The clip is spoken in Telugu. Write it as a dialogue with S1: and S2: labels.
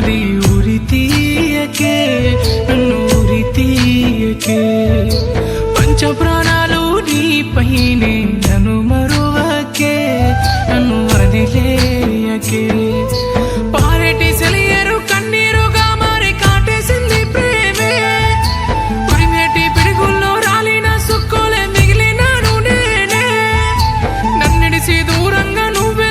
S1: నాది ఉరి తీయకే నన్ను ఉరి తీయకే పంచ ప్రాణాలు నీపైనే నన్ను మరువకే నన్ను వదిలేయకే పారేటి సెలియరు కన్నీరుగా మారి కాటేసింది ప్రేమే ఉరిమేటి పిడుగుల్లో రాలిన సుక్కోలే మిగిలినాను నేనే నన్నిడిసి దూరంగా నువ్వే